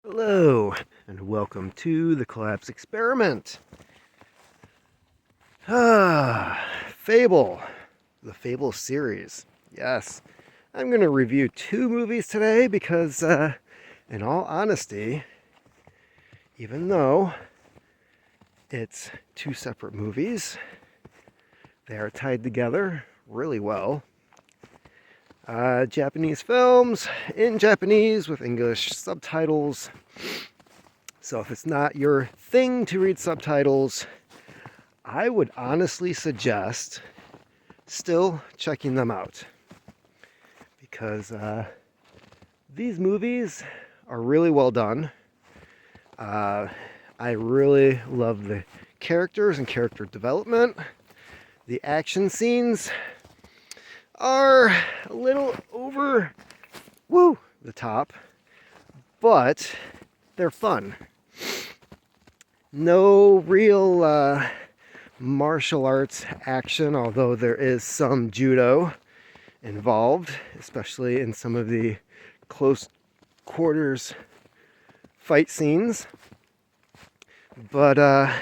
Hello, and welcome to the Collapse Experiment. Fable, the Fable series. Yes, I'm going to review two movies today because, in all honesty, even though it's two separate movies, they are tied together really well. Japanese films in Japanese with English subtitles. So if it's not your thing to read subtitles, I would honestly suggest still checking them out because these movies are really well done. I really love the characters and character development. The action scenes are a little over the top, but they're fun. No real martial arts action, although there is some judo involved, especially in some of the close quarters fight scenes. But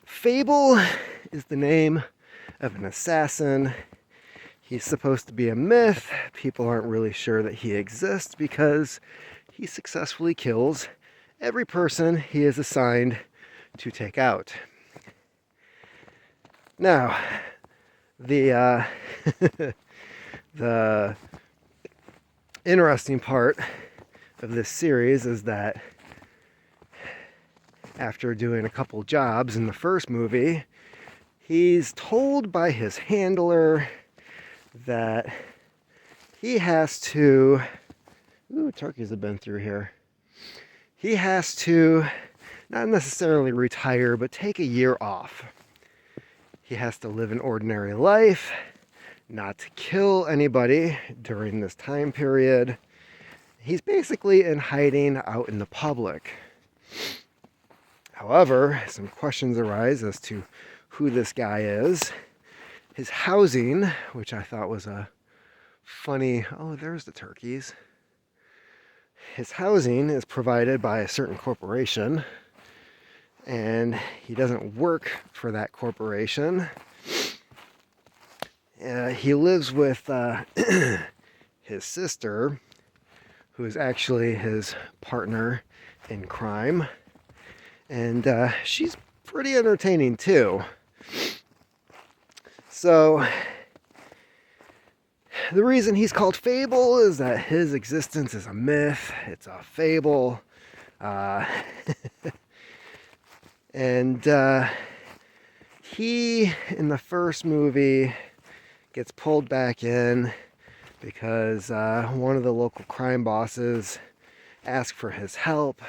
Fable is the name of an assassin. He's supposed to be a myth. People aren't really sure that he exists because he successfully kills every person he is assigned to take out. Now, the the interesting part of this series is that after doing a couple jobs in the first movie, he's told by his handler that he has to... Ooh, turkeys have been through here. He has to not necessarily retire, but take a year off. He has to live an ordinary life, not to kill anybody during this time period. He's basically in hiding out in the public. However, some questions arise as to who this guy is. His housing, which I thought was a funny... Oh, there's the turkeys. His housing is provided by a certain corporation, and he doesn't work for that corporation. He lives with his sister, who is actually his partner in crime, and she's pretty entertaining too. So the reason he's called Fable is that his existence is a myth. It's a fable. And he, in the first movie, gets pulled back in because one of the local crime bosses asks for his help.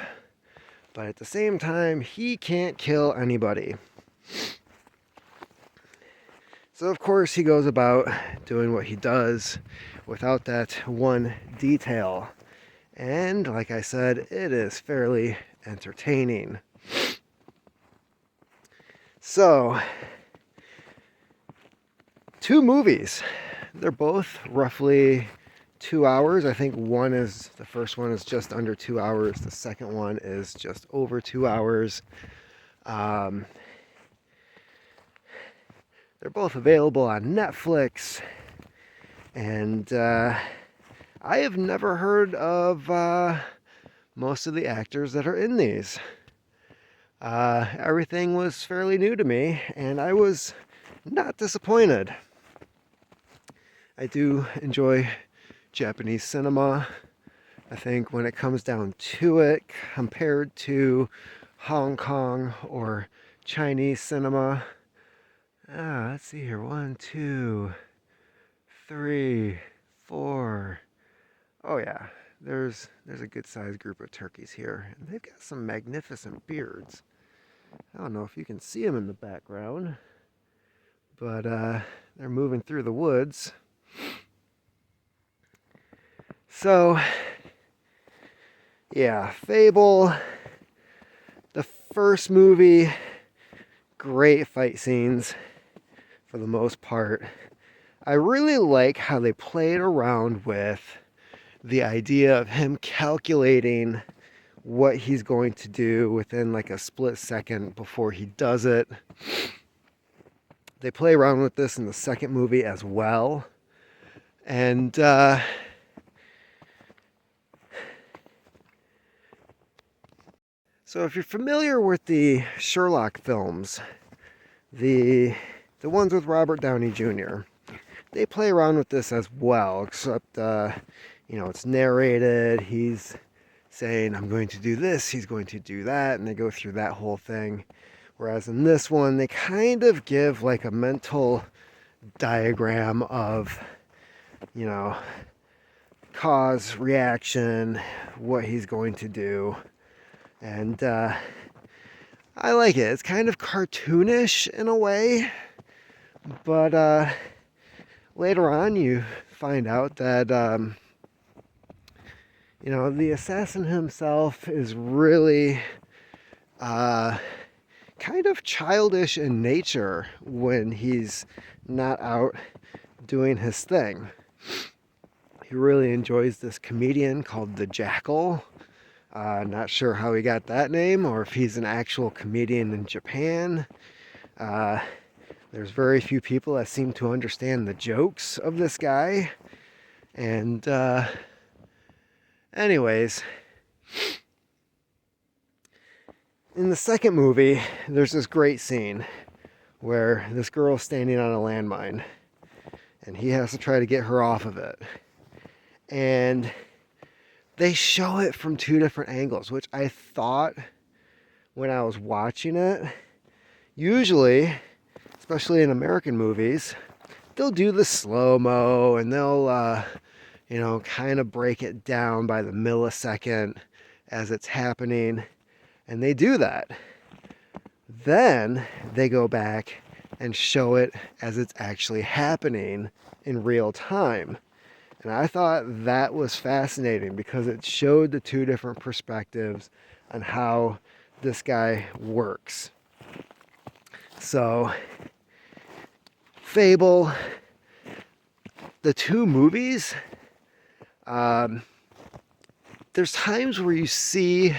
But at the same time, he can't kill anybody. So of course he goes about doing what he does without that one detail. And like I said, it is fairly entertaining. So, two movies. They're both roughly 2 hours. I think the first one is just under 2 hours. The second one is just over 2 hours. They're both available on Netflix, and I have never heard of most of the actors that are in these. Everything was fairly new to me, and I was not disappointed. I do enjoy Japanese cinema. I think when it comes down to it, compared to Hong Kong or Chinese cinema, let's see here. 1, 2, 3, 4. Oh yeah, there's a good sized group of turkeys here. And they've got some magnificent beards. I don't know if you can see them in the background, but they're moving through the woods. So, yeah, Fable, the first movie, great fight scenes for the most part. I really like how they played around with the idea of him calculating what he's going to do within like a split second before he does it. They play around with this in the second movie as well. And so if you're familiar with the Sherlock films, the ones with Robert Downey Jr., they play around with this as well, except it's narrated. He's saying, I'm going to do this, he's going to do that, and they go through that whole thing. Whereas in this one, they kind of give like a mental diagram of, cause, reaction, what he's going to do. And I like it. It's kind of cartoonish in a way, but later on you find out that the assassin himself is really kind of childish in nature when he's not out doing his thing. He really enjoys this comedian called the Jackal. Not sure how he got that name, or if he's an actual comedian in Japan. There's very few people that seem to understand the jokes of this guy. And anyways, in the second movie, there's this great scene where this girl's standing on a landmine, and he has to try to get her off of it. And they show it from two different angles, which I thought when I was watching it, usually, especially in American movies, they'll do the slow-mo and they'll, kind of break it down by the millisecond as it's happening. And they do that. Then they go back and show it as it's actually happening in real time. And I thought that was fascinating because it showed the two different perspectives on how this guy works. So, Fable, the two movies, there's times where you see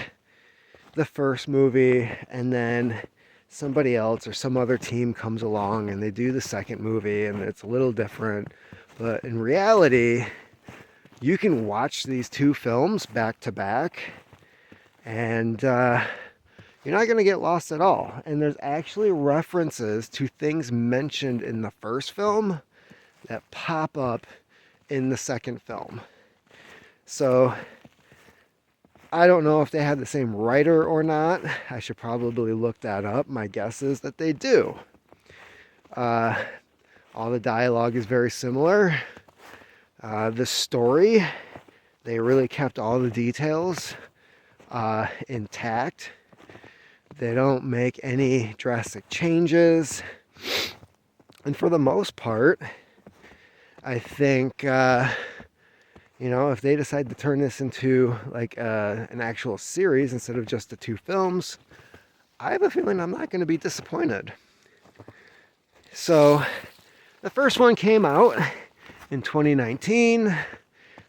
the first movie and then somebody else or some other team comes along and they do the second movie and it's a little different. But in reality, you can watch these two films back to back and you're not going to get lost at all. And there's actually references to things mentioned in the first film that pop up in the second film. So I don't know if they had the same writer or not. I should probably look that up. My guess is that they do. All the dialogue is very similar. The story, they really kept all the details intact. They don't make any drastic changes. And for the most part, I think, if they decide to turn this into like an actual series instead of just the two films, I have a feeling I'm not going to be disappointed. So, the first one came out in 2019.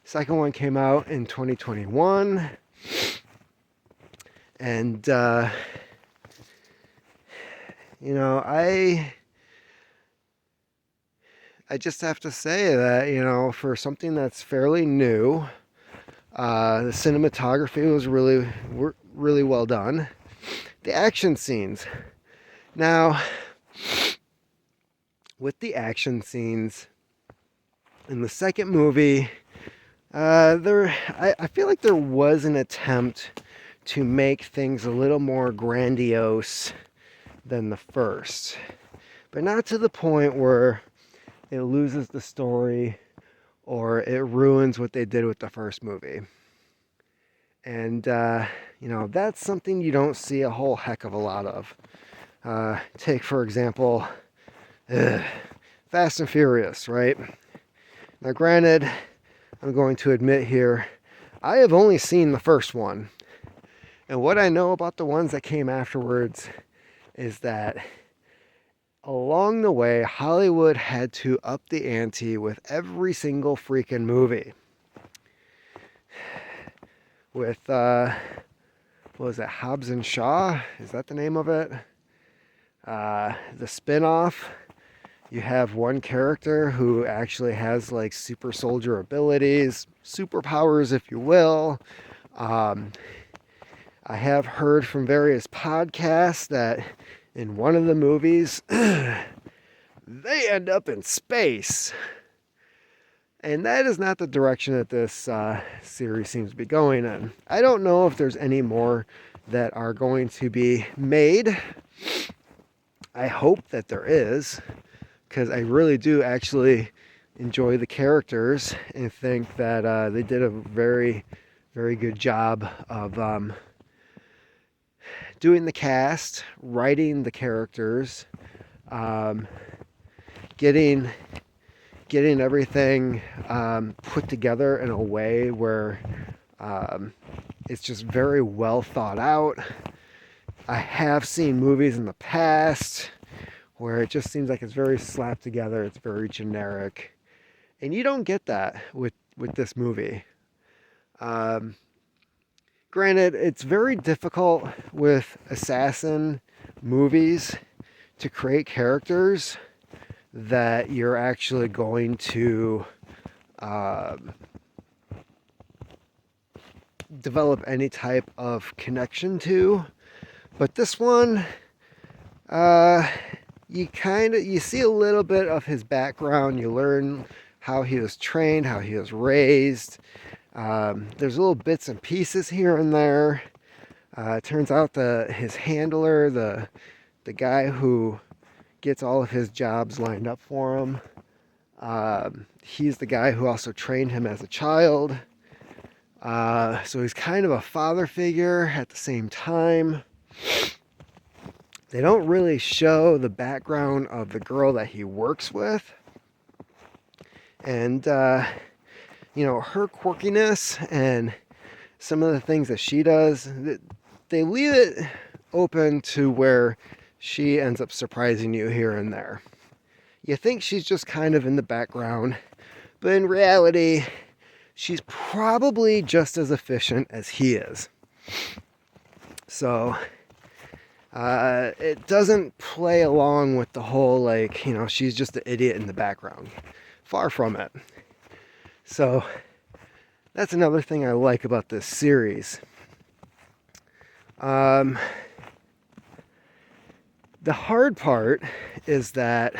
Second one came out in 2021. And, I just have to say that, for something that's fairly new, the cinematography was really well done. The action scenes. Now, with the action scenes in the second movie, I feel like there was an attempt to make things a little more grandiose than the first, but not to the point where it loses the story or it ruins what they did with the first movie. And that's something you don't see a whole heck of a lot of. Take, for example, Fast and Furious, right? Now, granted, I'm going to admit here, I have only seen the first one. And what I know about the ones that came afterwards is that along the way, Hollywood had to up the ante with every single freaking movie. With what was it, Hobbs and Shaw? Is that the name of it? The spin-off. You have one character who actually has like super soldier abilities, superpowers, if you will. I have heard from various podcasts that in one of the movies, they end up in space. And that is not the direction that this series seems to be going in. I don't know if there's any more that are going to be made. I hope that there is, because I really do actually enjoy the characters and think that they did a very, very good job of doing the cast, writing the characters, getting everything put together in a way where it's just very well thought out. I have seen movies in the past where it just seems like it's very slapped together, it's very generic. And you don't get that with this movie. Granted, it's very difficult with assassin movies to create characters that you're actually going to develop any type of connection to. But this one, you see a little bit of his background. You learn how he was trained, how he was raised. There's little bits and pieces here and there. It turns out his handler, the guy who gets all of his jobs lined up for him, he's the guy who also trained him as a child. So he's kind of a father figure at the same time. They don't really show the background of the girl that he works with. And, her quirkiness and some of the things that she does, they leave it open to where she ends up surprising you here and there. You think she's just kind of in the background, but in reality, she's probably just as efficient as he is. So, it doesn't play along with the whole, she's just an idiot in the background. Far from it. So, that's another thing I like about this series. The hard part is that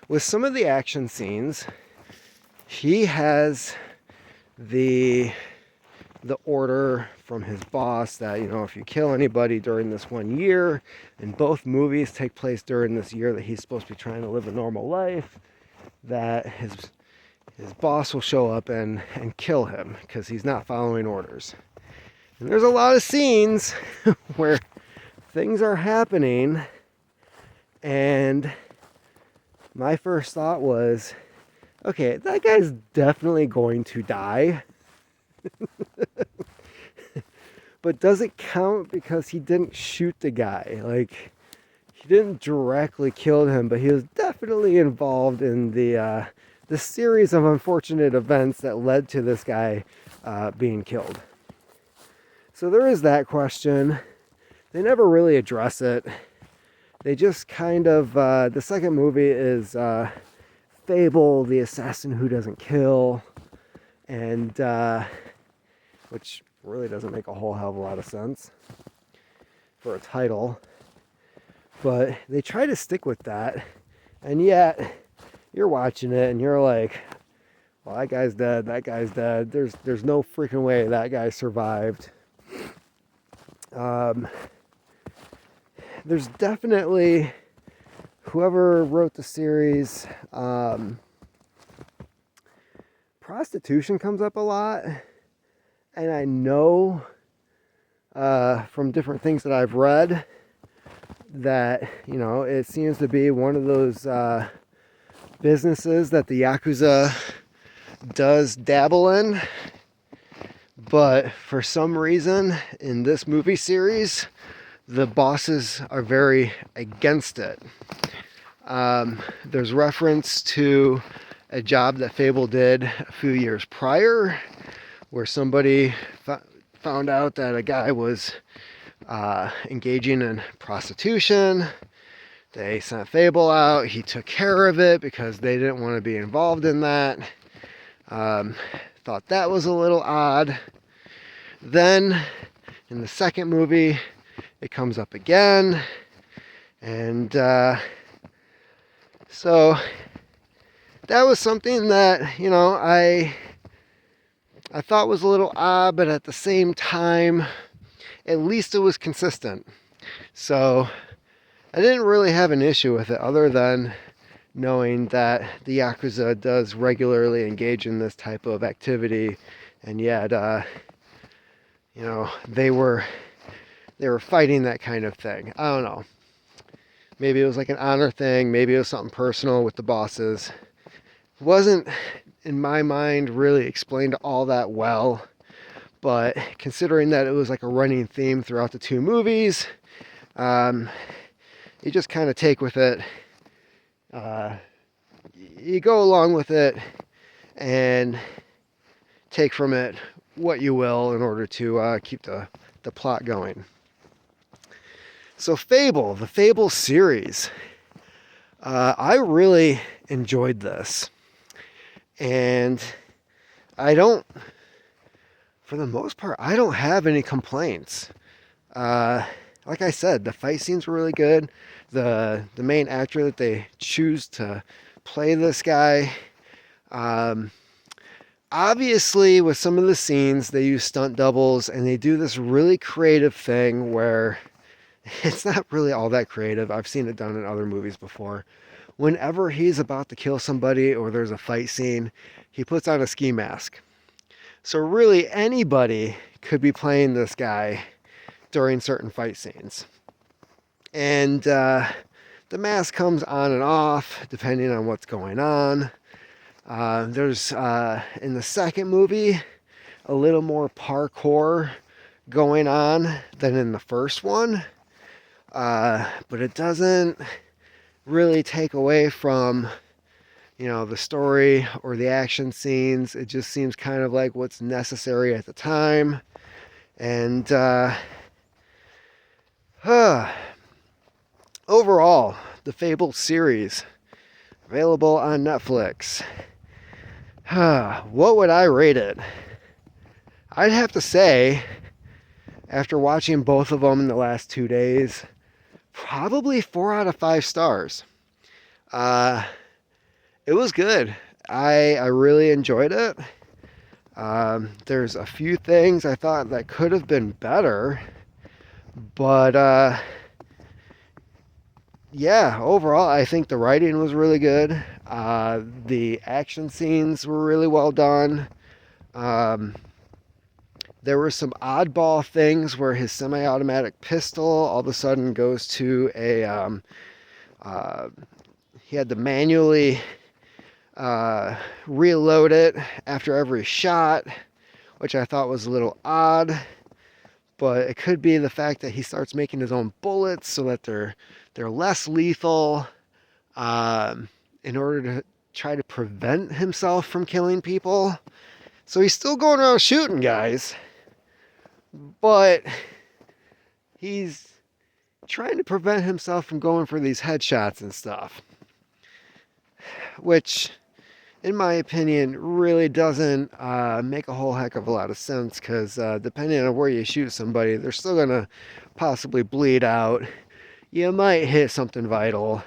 with some of the action scenes, he has the order from his boss that, if you kill anybody during this 1 year, and both movies take place during this year that he's supposed to be trying to live a normal life, that his boss will show up and kill him because he's not following orders. And there's a lot of scenes where things are happening, and my first thought was, okay, that guy's definitely going to die. But does it count because he didn't shoot the guy? Like, he didn't directly kill him, but he was definitely involved in the series of unfortunate events that led to this guy being killed. So there is that question. They never really address it. They just kind of, the second movie is Fable, the assassin who doesn't kill, and which really doesn't make a whole hell of a lot of sense for a title. But they try to stick with that, and yet you're watching it and you're like, well, that guy's dead, that guy's dead. There's no freaking way that guy survived. There's definitely, whoever wrote the series, prostitution comes up a lot. And I know from different things that I've read that, it seems to be one of those businesses that the Yakuza does dabble in. But for some reason, in this movie series, the bosses are very against it. There's reference to a job that Fable did a few years prior, where somebody found out that a guy was engaging in prostitution. They sent Fable out. He took care of it because they didn't want to be involved in that. Thought that was a little odd. Then, in the second movie, it comes up again. And so that was something that, I thought was a little odd, but at the same time, at least it was consistent. So I didn't really have an issue with it other than knowing that the Yakuza does regularly engage in this type of activity, and yet, they were fighting that kind of thing. I don't know. Maybe it was like an honor thing. Maybe it was something personal with the bosses. It wasn't, in my mind, really explained all that well. But considering that it was like a running theme throughout the two movies, you just kind of take with it. You go along with it and take from it what you will in order to keep the plot going. So Fable, the Fable series, I really enjoyed this. And for the most part, I don't have any complaints. Like I said, the fight scenes were really good. The main actor that they choose to play this guy, obviously with some of the scenes, they use stunt doubles, and they do this really creative thing where it's not really all that creative. I've seen it done in other movies before. Whenever he's about to kill somebody or there's a fight scene, he puts on a ski mask. So really anybody could be playing this guy during certain fight scenes. And the mask comes on and off depending on what's going on. There's, in the second movie, a little more parkour going on than in the first one. But it doesn't really take away from, the story or the action scenes. It just seems kind of like what's necessary at the time. And overall, the Fable series, available on Netflix. What would I rate it? I'd have to say, after watching both of them in the last 2 days, probably 4 out of 5 stars. It was good. I really enjoyed it. There's a few things I thought that could have been better, but yeah, overall I think the writing was really good. The action scenes were really well done. There were some oddball things where his semi-automatic pistol all of a sudden goes to he had to manually reload it after every shot, which I thought was a little odd. But it could be the fact that he starts making his own bullets so that they're less lethal, in order to try to prevent himself from killing people. So he's still going around shooting guys, but he's trying to prevent himself from going for these headshots and stuff, which, in my opinion, really doesn't make a whole heck of a lot of sense, because depending on where you shoot somebody, they're still going to possibly bleed out. You might hit something vital.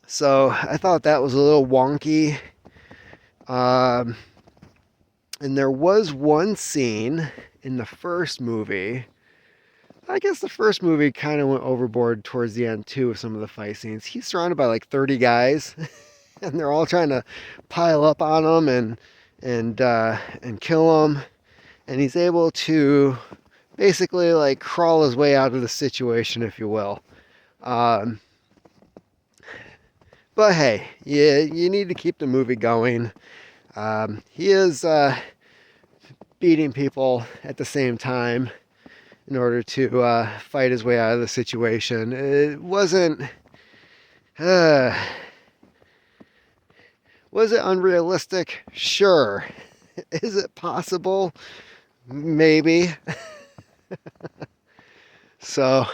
So I thought that was a little wonky. And there was one scene in the first movie. I guess the first movie kind of went overboard towards the end too with some of the fight scenes. He's surrounded by like 30 guys, and they're all trying to pile up on him and kill him. And he's able to basically like crawl his way out of the situation, if you will. But hey, you need to keep the movie going. He is beating people at the same time in order to fight his way out of the situation. It wasn't... was it unrealistic? Sure. Is it possible? Maybe. So,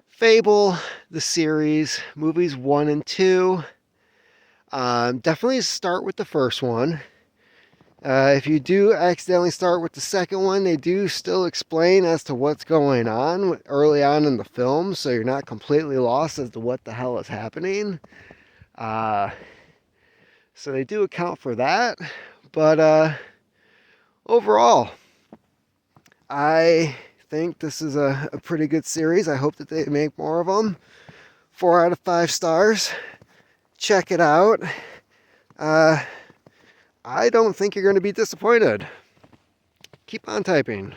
Fable, the series, movies 1 and 2. Definitely start with the first one. If you do accidentally start with the second one, they do still explain as to what's going on early on in the film, so you're not completely lost as to what the hell is happening. So they do account for that. But overall, I think this is a pretty good series. I hope that they make more of them. 4 out of 5 stars. Check it out. I don't think you're going to be disappointed. Keep on typing.